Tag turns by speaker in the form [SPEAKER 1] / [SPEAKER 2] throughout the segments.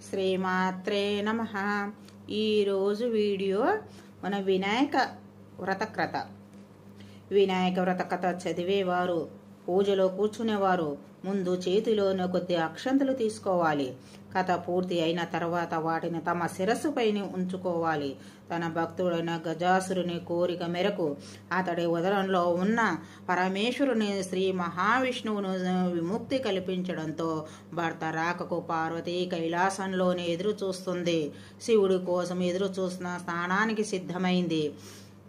[SPEAKER 1] శ్రీమాత్రే నమః. ఈరోజు వీడియో మన వినాయక వ్రత కథ చదివేవారు, పూజలో కూర్చునేవారు ముందు చేతిలోని కొద్ది అక్షంతలు తీసుకోవాలి. కథ పూర్తి అయిన తర్వాత వాటిని తమ శిరస్సుపైన ఉంచుకోవాలి. తన భక్తుడైన గజాసురుని కోరిక మేరకు అతడి ఉదరంలో ఉన్న పరమేశ్వరుని శ్రీ మహావిష్ణువును విముక్తి కల్పించడంతో భర్త రాకకు పార్వతి కైలాసంలోనే ఎదురు చూస్తుంది. శివుడి కోసం ఎదురు చూస్తున్న స్నానానికి సిద్ధమైంది.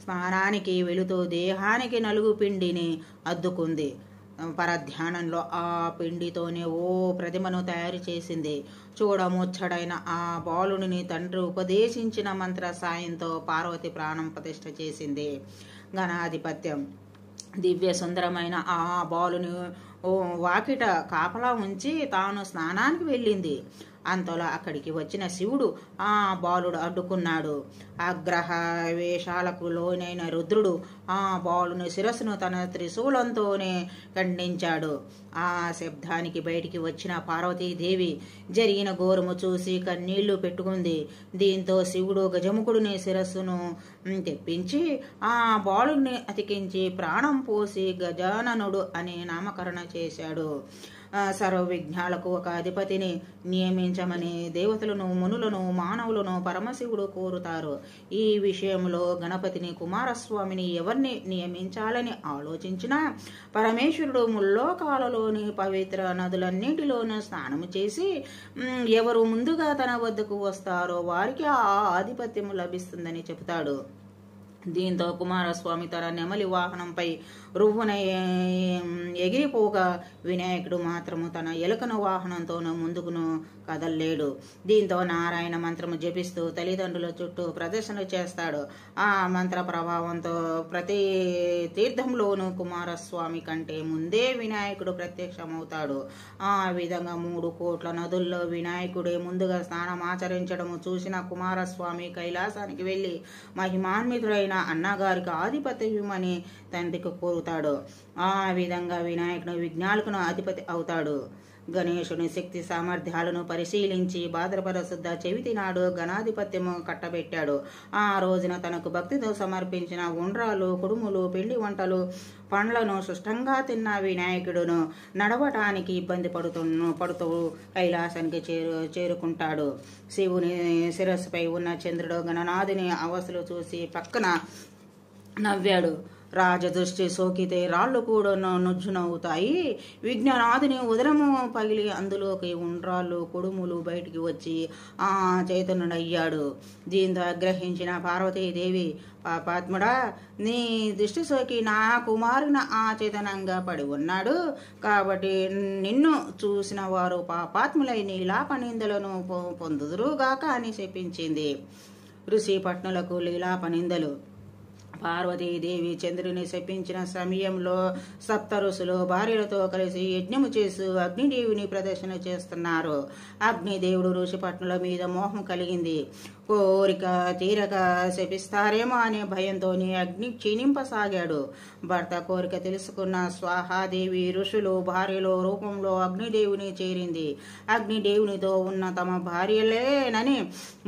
[SPEAKER 1] స్నానానికి వెళుతూ దేహానికి నలుగు పిండిని అద్దుకుంది. పరధ్యానంలో ఆ పిండితోనే ఓ ప్రతిమను తయారు చేసింది. చూడముచ్చడైన ఆ బాలుని తండ్రి ఉపదేశించిన మంత్ర సాయంతో పార్వతి ప్రాణం ప్రతిష్ఠ చేసింది. గణాధిపత్యం దివ్య సుందరమైన ఆ బాలుని వాకిట కాపలా ఉంచి తాను స్నానానికి వెళ్ళింది. అంతలో అక్కడికి వచ్చిన శివుడు ఆ బాలుడు అడ్డుకున్నాడు. ఆగ్రహ వేషాలకు లోనైన రుద్రుడు ఆ బాలుని శిరస్సును తన త్రిశూలంతోనే ఖండించాడు. ఆ శబ్దానికి బయటికి వచ్చిన పార్వతీదేవి జరిగిన ఘోరము చూసి కన్నీళ్లు పెట్టుకుంది. దీంతో శివుడు గజముఖుడిని శిరస్సును తెప్పించి ఆ బాలుని అతికించి ప్రాణం పోసి గజాననుడు అనే నామకరణ చేశాడు. సర్వ విఘ్నాలకు ఒక అధిపతిని నియమించమని దేవతలను, మునులను, మానవులను పరమశివుడు కోరుతారు. ఈ విషయంలో గణపతిని, కుమారస్వామిని ఎవరిని నియమించాలని ఆలోచించినా పరమేశ్వరుడు ముల్లోకాలలోని పవిత్ర నదులన్నింటిలోనూ స్నానము చేసి ఎవరు ముందుగా తన వద్దకు వస్తారో వారికి ఆ ఆధిపత్యము లభిస్తుందని చెబుతాడు. దీంతో కుమారస్వామి తన నెమలి వాహనంపై రువ్వున ఎగిరిపోగా వినాయకుడు మాత్రము తన ఎలుకను వాహనంతోనూ ముందుకును కదల్లేడు. దీంతో నారాయణ మంత్రము జపిస్తూ తల్లిదండ్రుల చుట్టూ ప్రదర్శన చేస్తాడు. ఆ మంత్ర ప్రభావంతో ప్రతి తీర్థంలోనూ కుమారస్వామి కంటే ముందే వినాయకుడు ప్రత్యక్షమవుతాడు. ఆ విధంగా 3 కోట్ల నదుల్లో వినాయకుడే ముందుగా స్నానమాచరించడము చూసిన కుమారస్వామి కైలాసానికి వెళ్ళి మహిమాన్వితుడైన అన్నగారికి ఆధిపత్యమని తండ్రికి కోరుతాడు. ఆ విధంగా వినాయకుడు విఘ్నాలకు అధిపతి అవుతాడు. గణేశుని శక్తి సామర్థ్యాలను పరిశీలించి భాద్రపద శుద్ధ చవితి నాడు గణాధిపత్యము కట్టబెట్టాడు. ఆ రోజున తనకు భక్తితో సమర్పించిన ఉండ్రాలు, కుడుములు, పిండి వంటలు, పండ్లను సుష్టంగా తిన్న వినాయకుడును నడవటానికి ఇబ్బంది పడుతూ కైలాసానికి చేరుకుంటాడు. శివుని శిరస్సుపై ఉన్న చంద్రుడు గణనాథుని అవస్థలు చూసి పక్కన నవ్వాడు. రాజదృష్టి సోకితే రాళ్లు కూడా నుజ్జునవుతాయి. విఘ్ననాథుని ఉదరము పగిలి అందులోకి ఉండ్రాళ్ళు, కుడుములు బయటికి వచ్చి ఆ చైతన్యుడయ్యాడు. దీంతో ఆగ్రహించిన పార్వతీదేవి, పాపాత్ముడా, నీ దృష్టి సోకి నా కుమారుని ఆ చైతన్యంగా పడి ఉన్నాడు కాబట్టి నిన్ను చూసిన వారు పాపాత్ములై లీలాపనిందలను పొందుదురుగాక అని శపించింది. ఋషి పట్నులకు లీలాపనిందలు. పార్వతీదేవి చంద్రుని శపించిన సమయంలో 7 ఋషులు భార్యలతో కలిసి యజ్ఞము చేస్తూ అగ్నిదేవుని ప్రదర్శన చేస్తున్నారు. అగ్నిదేవుడు ఋషి పట్నుల మీద మోహం కలిగింది. కోరిక తీరక శపిస్తారేమో అనే భయంతోనే అగ్ని క్షీణింపసాగాడు. భర్త కోరిక తెలుసుకున్న స్వాహాదేవి ఋషులు భార్యలో రూపంలో అగ్నిదేవుని చేరింది. అగ్నిదేవునితో ఉన్న తమ భార్యలేనని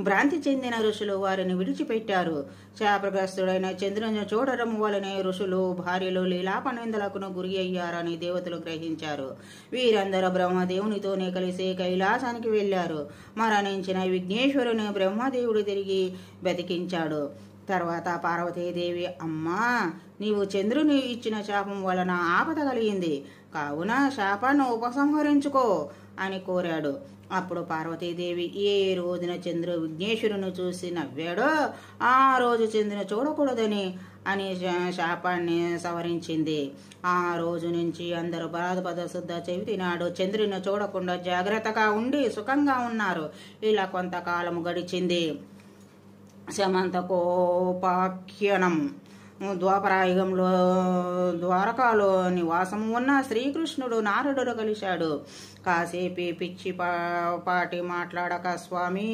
[SPEAKER 1] భ్రాంతి చెందిన ఋషులు వారిని విడిచిపెట్టారు. శాపగ్రస్తుడైన చంద్రుని చూడడం వలనే ఋషులు భార్యలు లీలాపనిందలకు గురి అయ్యారని దేవతలు గ్రహించారు. వీరందరూ బ్రహ్మదేవునితోనే కలిసి కైలాసానికి వెళ్లారు. మరణించిన విఘ్నేశ్వరుని బ్రహ్మదేవుడు తిరిగి బతికించాడు. తర్వాత పార్వతీదేవి, అమ్మా, నీవు చంద్రుని ఇచ్చిన శాపం వలన ఆపద కలిగింది, కావున శాపాన్ని ఉపసంహరించుకో అని కోరాడు. అప్పుడు పార్వతీదేవి ఏ రోజున చంద్రుడు విఘ్నేశ్వరుని చూసి నవ్వాడో ఆ రోజు చంద్రుని చూడకూడదని అని శాపాన్ని సవరించింది. ఆ రోజు నుంచి అందరూ భాద్రపద శుద్ధ చవితి నాడు చంద్రుని చూడకుండా జాగ్రత్తగా ఉండి సుఖంగా ఉన్నారు. ఇలా కొంతకాలం గడిచింది. శమంతకోపాఖ్యానం. ద్వాపరాయుగంలో ద్వారకాలో నివాసము ఉన్న శ్రీకృష్ణుడు నారదుడు కలిశాడు. కాసేపి పిచ్చి పాటి మాట్లాడక, స్వామి,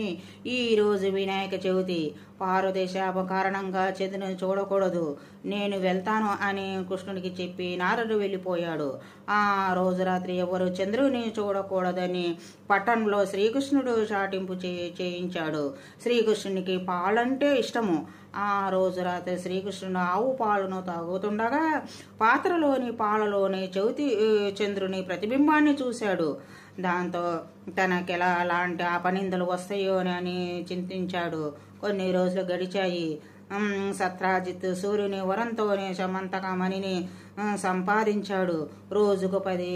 [SPEAKER 1] ఈరోజు వినాయక చవితి, పార్వతి శాపం కారణంగా చంద్రుని చూడకూడదు, నేను వెళ్తాను అని కృష్ణుడికి చెప్పి నారదుడు వెళ్ళిపోయాడు. ఆ రోజు రాత్రి ఎవరు చంద్రుని చూడకూడదని పట్టణంలో శ్రీకృష్ణుడు చాటింపు చేయించాడు. శ్రీకృష్ణునికి పాలంటే ఇష్టము. ఆ రోజు రాత్రి శ్రీకృష్ణుడు ఆవు పాలను తాగుతుండగా పాత్రలోని పాలలోని చవితి చంద్రుని ప్రతిబింబాన్ని చూశాడు. దాంతో తనకెలా అలాంటి అపనిందలు వస్తాయో అని చింతించాడు. కొన్ని రోజులు గడిచాయి. సత్రాజిత్ సూర్యుని వరంతోనే సమంతకమణిని సంపాదించాడు. రోజుకు 10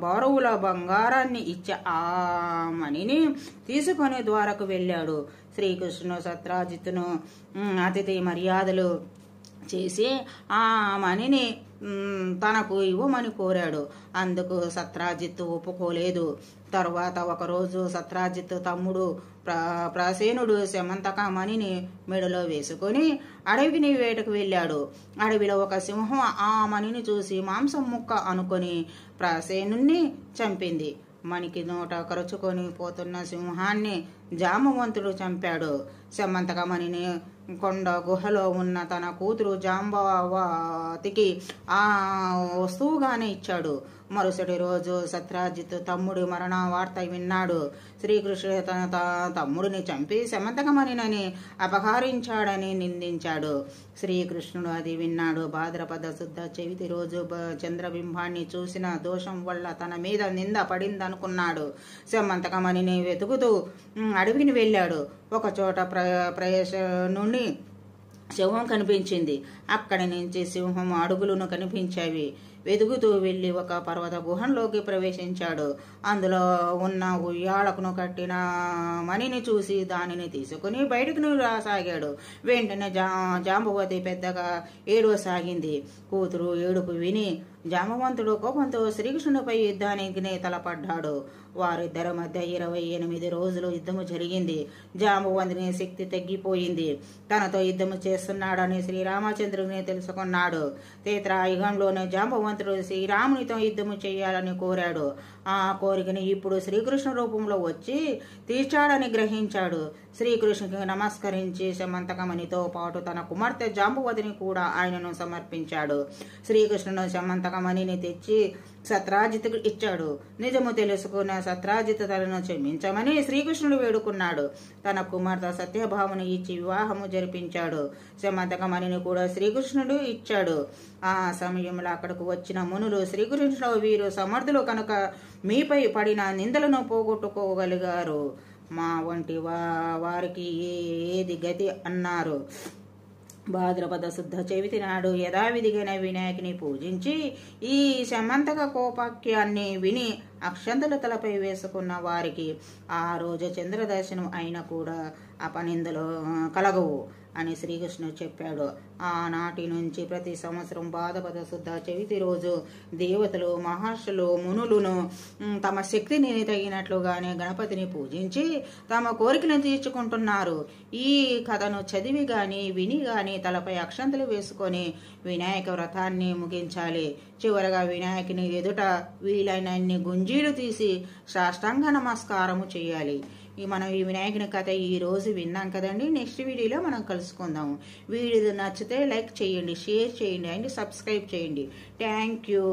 [SPEAKER 1] బారువుల బంగారాన్ని ఇచ్చే ఆ మణిని తీసుకొని ద్వారకు వెళ్ళాడు. శ్రీకృష్ణుడు సత్రాజిత్తును అతిథి మర్యాదలు చేసి ఆ మణిని తనకు ఇవ్వమని కోరాడు. అందుకు సత్రాజిత్తు ఒప్పుకోలేదు. తరువాత ఒకరోజు సత్రాజిత్తు తమ్ముడు ప్రాసేనుడు సమంతకమణిని మెడలో వేసుకొని అడవిని వేటకు వెళ్ళాడు. అడవిలో ఒక సింహం ఆ మణిని చూసి మాంసం ముక్క అనుకొని ప్రాసేనుణ్ణి చంపింది. మణికి నోట కరుచుకొని పోతున్న సింహాన్ని జాంబవంతుడు చంపాడు. సమంతకమణిని కొండ గుహలో ఉన్న తన కూతురు జాంబవతికి ఆ వస్తువుగానే ఇచ్చాడు. మరుసటి రోజు సత్రాజిత్ తమ్ముడి మరణ వార్త విన్నాడు. శ్రీకృష్ణుడు తన తమ్ముడిని చంపి సమంతకమణిని అపహరించాడని నిందించాడు. శ్రీకృష్ణుడు అది విన్నాడు. భాద్రపద శుద్ధ చవితి రోజు చంద్రబింబాన్ని చూసిన దోషం వల్ల తన మీద నింద పడిందనుకున్నాడు. సమంతకమణిని వెతుకుతూ అడవిని వెళ్ళాడు. ఒకచోట ప్రయాసనుని సింహం కనిపించింది. అక్కడి నుంచి సింహం అడుగులను కనిపించేవి. వెతుకుతూ వెళ్ళి ఒక పర్వత గుహంలోకి ప్రవేశించాడు. అందులో ఉన్న ఉయ్యాలకును కట్టిన మణిని చూసి దానిని తీసుకుని బయటకు రాసాగాడు. వెంటనే జాంబవతి పెద్దగా ఏడవసాగింది. కూతురు ఏడుపు విని జాంబవంతుడు కోపంతో శ్రీకృష్ణునిపై యుద్ధానికి తలపడ్డాడు. వారిద్దరి మధ్య 28 రోజులు యుద్ధము జరిగింది. జాంబవంతుని శక్తి తగ్గిపోయింది. తనతో యుద్ధము చేస్తున్నాడని శ్రీరామచంద్రుని తెలుసుకున్నాడు. త్రేతాయుగంలోనే జాంబవంతుడు శ్రీరామునితో యుద్ధము చేయాలని కోరాడు. ఆ కోరికని ఇప్పుడు శ్రీకృష్ణ రూపంలో వచ్చి తీర్చాడని గ్రహించాడు. శ్రీకృష్ణునికి నమస్కరించి సమంతకమణితో పాటు తన కుమార్తె జాంబవతిని కూడా ఆయనను సమర్పించాడు. శ్రీకృష్ణుడు సమంతకమణిని తెచ్చి సత్రాజిత్తుకు ఇచ్చాడు. నిజము తెలుసుకున్న సత్రాజిత్ తనను క్షమించమని శ్రీకృష్ణుడు వేడుకున్నాడు. తన కుమార్తె సత్యభామను ఇచ్చి వివాహము జరిపించాడు. సమంతకమణిని కూడా శ్రీకృష్ణుడు ఇచ్చాడు. ఆ సమయంలో అక్కడకు వచ్చిన మునులు, శ్రీకృష్ణుడు వీరు సమర్థులు కనుక మీపై పడిన నిందలను పోగొట్టుకోగలిగారు. మా వంటి వారికి ఏది గతి అన్నారు. భాద్రపద శుద్ధ చవితి నాడు యథావిధిగా వినాయకుని పూజించి ఈ సమంతక కోపాఖ్యాన్ని విని అక్షంతలు తలపై వేసుకున్న వారికి ఆ రోజు చంద్రదర్శనం అయినా కూడా అపనిందలు కలగవు అని శ్రీకృష్ణుడు చెప్పాడు. ఆనాటి నుంచి ప్రతి సంవత్సరం భాద్రపద శుద్ధ చవితి రోజు దేవతలు, మహర్షులు, మునులను తమ శక్తిని తగినట్లుగానే గణపతిని పూజించి తమ కోరికలను తీర్చుకుంటున్నారు. ఈ కథను చదివి గాని విని గాని తలపై అక్షంతలు వేసుకొని వినాయక వ్రతాన్ని ముగించాలి. చివరగా వినాయకుని ఎదుట వీలైనన్ని గుంజీలు తీసి సాష్టాంగ నమస్కారము చేయాలి. మనం ఈ వినాయకుని కథ ఈ రోజు విన్నాం కదండి. నెక్స్ట్ వీడియోలో మనం కలుసుకుందాము. వీడియో నచ్చితే లైక్ చేయండి, షేర్ చేయండి అండ్ సబ్స్క్రైబ్ చేయండి. Thank you.